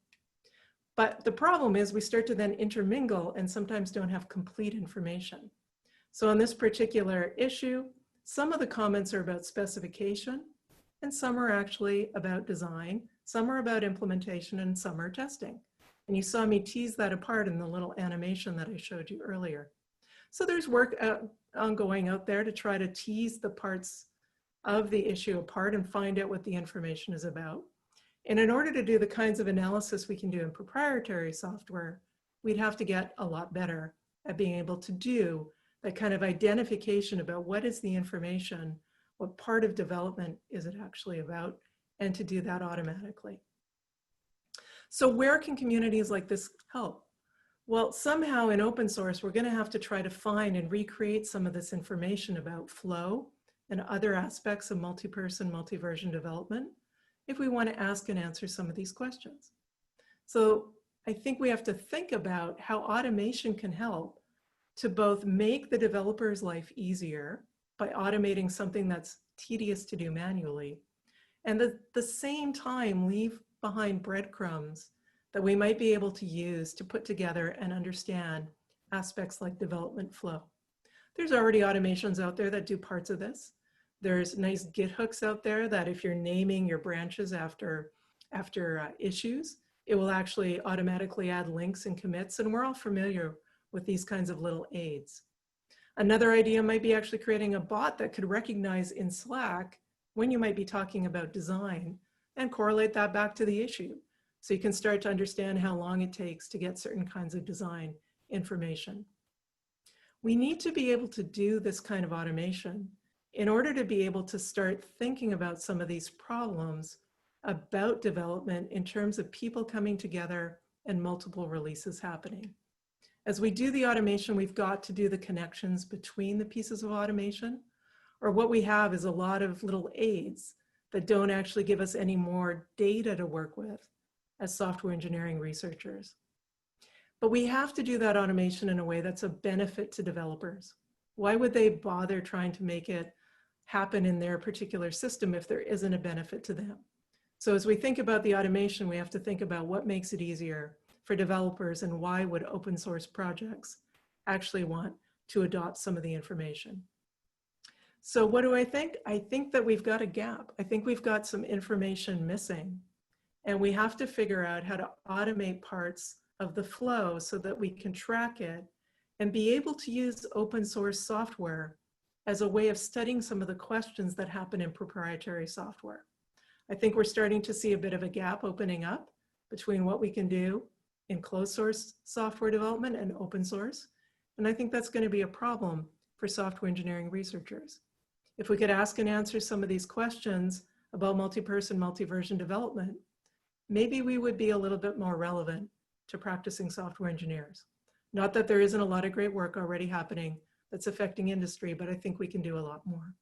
But the problem is we start to then intermingle and sometimes don't have complete information. So on this particular issue, some of the comments are about specification and some are actually about design, some are about implementation, and some are testing. And you saw me tease that apart in the little animation that I showed you earlier. So there's work ongoing out there to try to tease the parts of the issue apart and find out what the information is about. And in order to do the kinds of analysis we can do in proprietary software, we'd have to get a lot better at being able to do that kind of identification about what is the information, what part of development is it actually about, and to do that automatically. So where can communities like this help? Well, somehow in open source, we're going to have to try to find and recreate some of this information about flow and other aspects of multi-person, multi-version development if we want to ask and answer some of these questions. So I think we have to think about how automation can help to both make the developer's life easier by automating something that's tedious to do manually, and at the same time leave behind breadcrumbs that we might be able to use to put together and understand aspects like development flow. There's already automations out there that do parts of this. There's nice Git hooks out there that if you're naming your branches after issues, it will actually automatically add links and commits, and we're all familiar with these kinds of little aids. Another idea might be actually creating a bot that could recognize in Slack when you might be talking about design and correlate that back to the issue. So you can start to understand how long it takes to get certain kinds of design information. We need to be able to do this kind of automation in order to be able to start thinking about some of these problems about development in terms of people coming together and multiple releases happening. As we do the automation, we've got to do the connections between the pieces of automation, or what we have is a lot of little aids that don't actually give us any more data to work with as software engineering researchers. But we have to do that automation in a way that's a benefit to developers. Why would they bother trying to make it happen in their particular system if there isn't a benefit to them? So as we think about the automation, we have to think about what makes it easier for developers and why would open source projects actually want to adopt some of the information. So what do I think? I think that we've got a gap. I think we've got some information missing, and we have to figure out how to automate parts of the flow so that we can track it and be able to use open source software as a way of studying some of the questions that happen in proprietary software. I think we're starting to see a bit of a gap opening up between what we can do in closed source software development and open source. And I think that's going to be a problem for software engineering researchers. If we could ask and answer some of these questions about multi-person, multi-version development, maybe we would be a little bit more relevant to practicing software engineers. Not that there isn't a lot of great work already happening that's affecting industry, but I think we can do a lot more.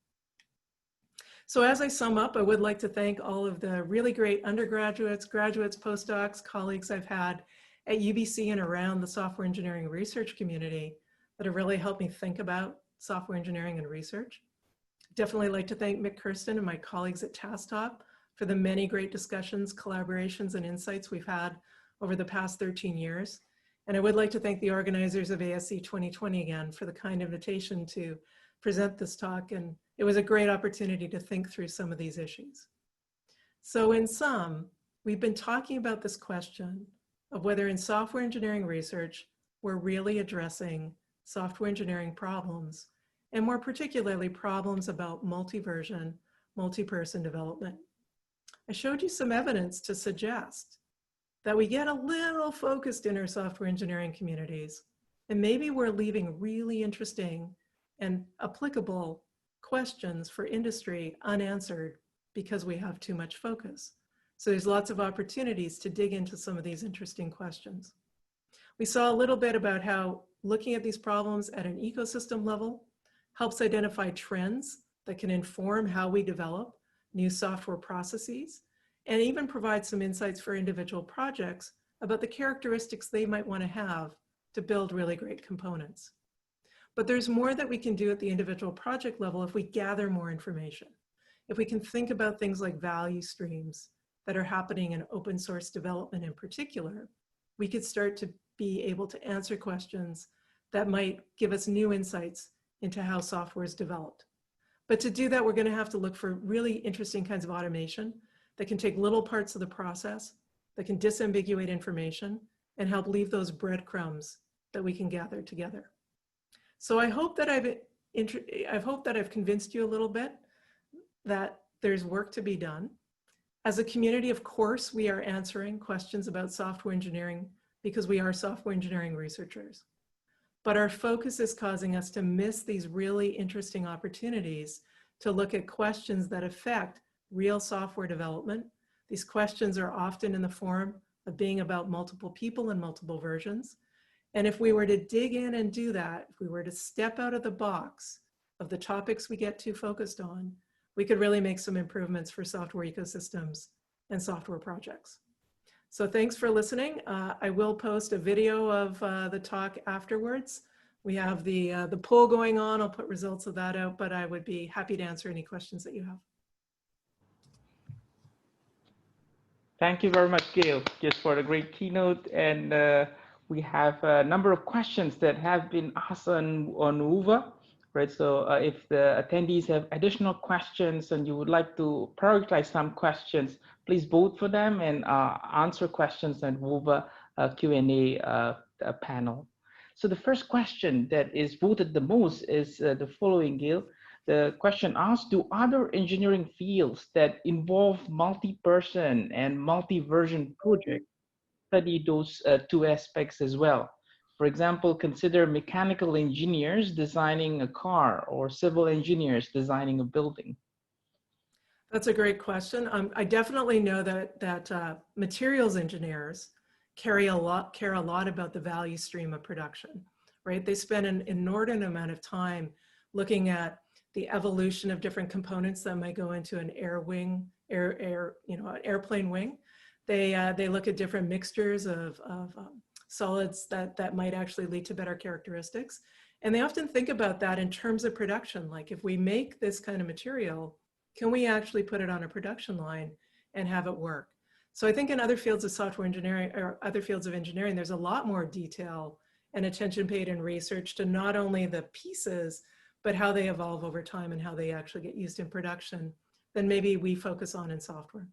So as I sum up, I would like to thank all of the really great undergraduates, graduates, postdocs, colleagues I've had at UBC and around the software engineering research community that have really helped me think about software engineering and research. Definitely like to thank Mick Kirsten and my colleagues at TaskTop for the many great discussions, collaborations, and insights we've had over the past 13 years. And I would like to thank the organizers of ASE2020 again for the kind invitation to present this talk. And it was a great opportunity to think through some of these issues. So in sum, we've been talking about this question of whether in software engineering research, we're really addressing software engineering problems, and more particularly problems about multi-version, multi-person development. I showed you some evidence to suggest that we get a little focused in our software engineering communities, and maybe we're leaving really interesting and applicable questions for industry unanswered because we have too much focus. So there's lots of opportunities to dig into some of these interesting questions. We saw a little bit about how looking at these problems at an ecosystem level helps identify trends that can inform how we develop new software processes, and even provide some insights for individual projects about the characteristics they might want to have to build really great components. But there's more that we can do at the individual project level if we gather more information. If we can think about things like value streams that are happening in open source development in particular, we could start to be able to answer questions that might give us new insights into how software is developed. But to do that, we're going to have to look for really interesting kinds of automation that can take little parts of the process, that can disambiguate information, and help leave those breadcrumbs that we can gather together. So I hope that I've convinced you a little bit that there's work to be done. As a community, of course, we are answering questions about software engineering because we are software engineering researchers. But our focus is causing us to miss these really interesting opportunities to look at questions that affect real software development. These questions are often in the form of being about multiple people and multiple versions. And if we were to dig in and do that, if we were to step out of the box of the topics we get too focused on, we could really make some improvements for software ecosystems and software projects. So thanks for listening. I will post a video of the talk afterwards. We have the poll going on. I'll put results of that out, but I would be happy to answer any questions that you have. Thank you very much, Gail, just for the great keynote. And we have a number of questions that have been asked on WUVA, right? So if the attendees have additional questions and you would like to prioritize some questions, please vote for them and answer questions on WUVA Q&A panel. So the first question that is voted the most is the following, Gail. The question asks, do other engineering fields that involve multi-person and multi-version projects study those two aspects as well? For example, consider mechanical engineers designing a car or civil engineers designing a building. That's a great question. I definitely know that materials engineers care a lot about the value stream of production, right? They spend an inordinate amount of time looking at the evolution of different components that might go into an air wing airplane wing. They look at different mixtures of solids that might actually lead to better characteristics. And they often think about that in terms of production. Like if we make this kind of material, can we actually put it on a production line and have it work? So I think in other fields of software engineering or other fields of engineering, there's a lot more detail and attention paid in research to not only the pieces, but how they evolve over time and how they actually get used in production than maybe we focus on in software.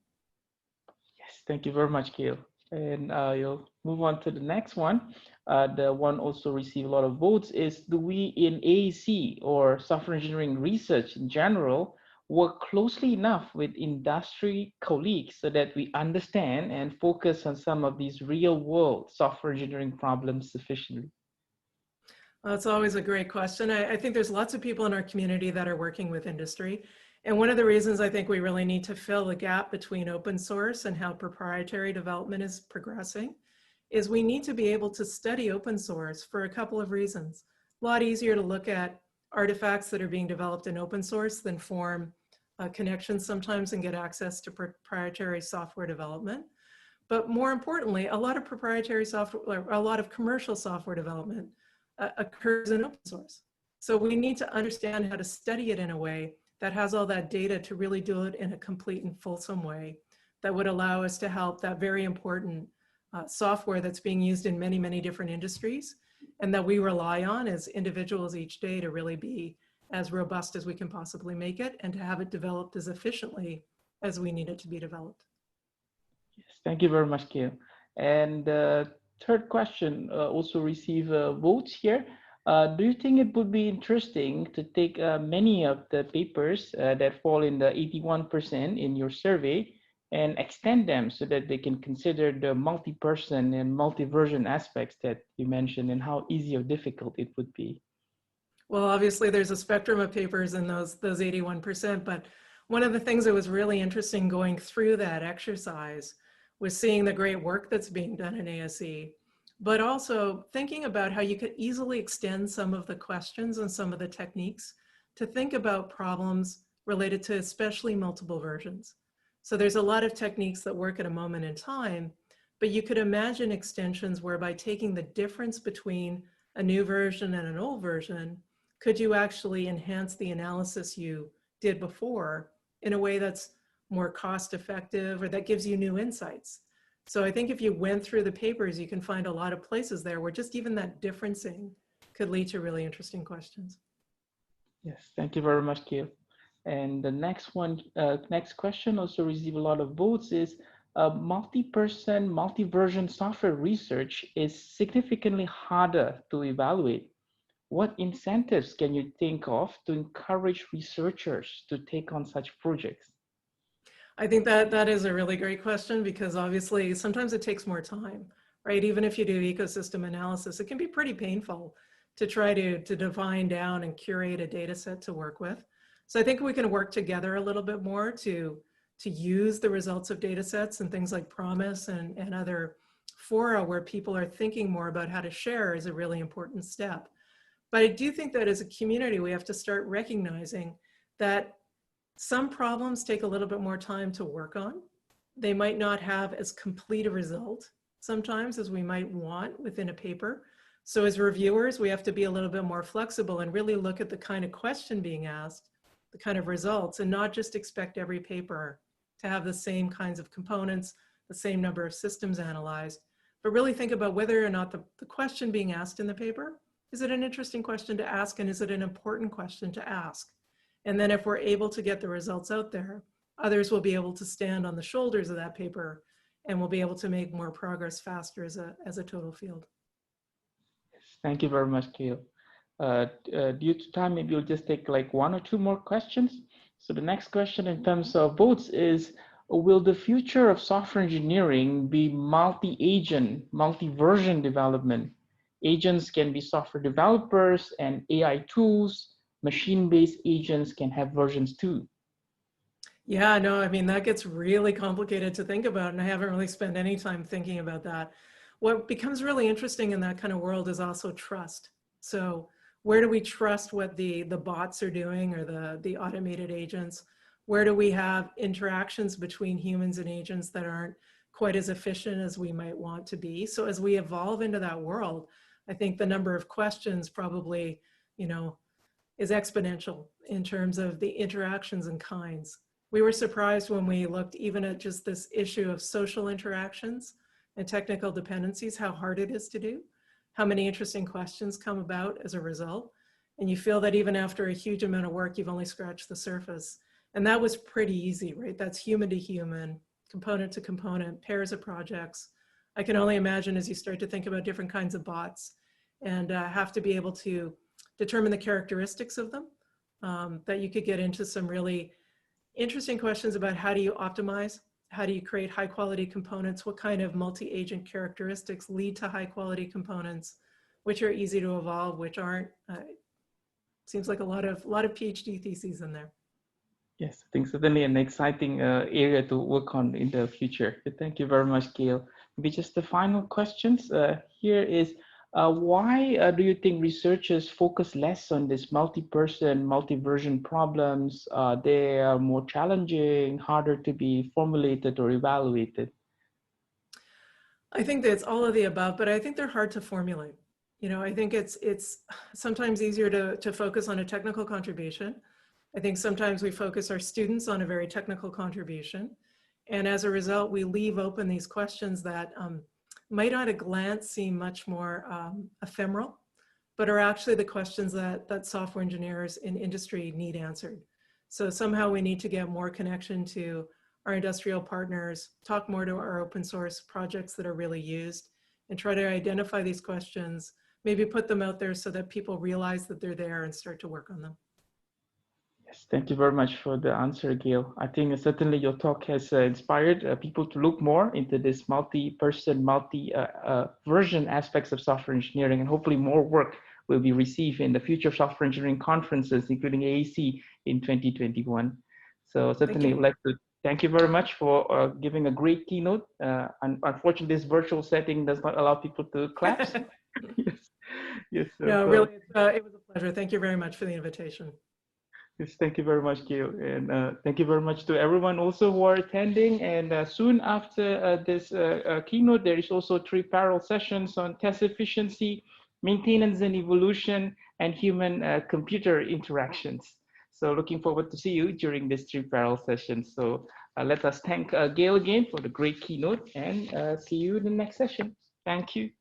Yes, thank you very much, Gail. And you'll move on to the next one. The one also received a lot of votes is, do we in AEC or software engineering research in general work closely enough with industry colleagues so that we understand and focus on some of these real world software engineering problems sufficiently? Well, that's always a great question. I think there's lots of people in our community that are working with industry. And one of the reasons I think we really need to fill the gap between open source and how proprietary development is progressing is we need to be able to study open source for a couple of reasons. A lot easier to look at artifacts that are being developed in open source than form connections sometimes and get access to proprietary software development. But more importantly, a lot of proprietary software, a lot of commercial software development occurs in open source. So we need to understand how to study it in a way that has all that data to really do it in a complete and fulsome way that would allow us to help that very important software that's being used in many, many different industries and that we rely on as individuals each day to really be as robust as we can possibly make it and to have it developed as efficiently as we need it to be developed. Yes, thank you very much, Gail. And third question also receive votes here. Do you think it would be interesting to take many of the papers that fall in the 81% in your survey and extend them so that they can consider the multi-person and multi-version aspects that you mentioned and how easy or difficult it would be? Well, obviously there's a spectrum of papers in those 81%, but one of the things that was really interesting going through that exercise was seeing the great work that's being done in ASE, but also thinking about how you could easily extend some of the questions and some of the techniques to think about problems related to especially multiple versions. So there's a lot of techniques that work at a moment in time, but you could imagine extensions whereby taking the difference between a new version and an old version, could you actually enhance the analysis you did before in a way that's more cost effective or that gives you new insights? So I think if you went through the papers, you can find a lot of places there where just even that differencing could lead to really interesting questions. Yes, thank you very much, Gail. And the next one, next question also received a lot of votes is multi-person, multi-version software research is significantly harder to evaluate. What incentives can you think of to encourage researchers to take on such projects? I think that is a really great question because obviously sometimes it takes more time, right? Even if you do ecosystem analysis, it can be pretty painful to try to define down and curate a data set to work with. So I think we can work together a little bit more to use the results of data sets and things like Promise and other fora where people are thinking more about how to share is a really important step. But I do think that as a community, we have to start recognizing that some problems take a little bit more time to work on. They might not have as complete a result sometimes as we might want within a paper. So as reviewers, we have to be a little bit more flexible and really look at the kind of question being asked, the kind of results, and not just expect every paper to have the same kinds of components, the same number of systems analyzed, but really think about whether or not the question being asked in the paper, is it an interesting question to ask and is it an important question to ask? And then if we're able to get the results out there, others will be able to stand on the shoulders of that paper and we'll be able to make more progress faster as a total field. Thank you very much, Gail. Due to time, maybe we'll just take like one or two more questions. So the next question in terms of votes is, will the future of software engineering be multi-agent, multi-version development? Agents can be software developers and AI tools. Machine-based agents can have versions too. Yeah, no, I mean, that gets really complicated to think about, and I haven't really spent any time thinking about that. What becomes really interesting in that kind of world is also trust. So where do we trust what the bots are doing or the automated agents? Where do we have interactions between humans and agents that aren't quite as efficient as we might want to be? So as we evolve into that world, I think the number of questions probably, is exponential in terms of the interactions and kinds. We were surprised when we looked even at just this issue of social interactions and technical dependencies, how hard it is to do, how many interesting questions come about as a result. And you feel that even after a huge amount of work, you've only scratched the surface. And that was pretty easy, right? That's human to human, component to component, pairs of projects. I can only imagine as you start to think about different kinds of bots and have to be able to determine the characteristics of them, that you could get into some really interesting questions about how do you optimize, how do you create high quality components, what kind of multi-agent characteristics lead to high quality components, which are easy to evolve, which aren't. Seems like a lot of PhD theses in there. Yes, I think certainly an exciting area to work on in the future. Thank you very much, Gail. Maybe just the final questions here is, why do you think researchers focus less on this multi-person, multi-version problems? They are more challenging, harder to be formulated or evaluated? I think that it's all of the above, but I think they're hard to formulate. I think it's sometimes easier to focus on a technical contribution. I think sometimes we focus our students on a very technical contribution. And as a result, we leave open these questions that might at a glance seem much more ephemeral, but are actually the questions that software engineers in industry need answered. So somehow we need to get more connection to our industrial partners, talk more to our open source projects that are really used, and try to identify these questions, maybe put them out there so that people realize that they're there and start to work on them. Yes, thank you very much for the answer, Gail. I think certainly your talk has inspired people to look more into this multi-person, multi-version aspects of software engineering, and hopefully more work will be received in the future software engineering conferences, including ASE in 2021. So certainly I'd like to thank you very much for giving a great keynote. Unfortunately, this virtual setting does not allow people to clap. Yes. Yes. No, really, it was a pleasure. Thank you very much for the invitation. Yes, thank you very much, Gail. And thank you very much to everyone also who are attending. And soon after this keynote, there is also 3 parallel sessions on test efficiency, maintenance and evolution, and human-computer interactions. So looking forward to see you during these 3 parallel sessions. So let us thank Gail again for the great keynote, and see you in the next session. Thank you.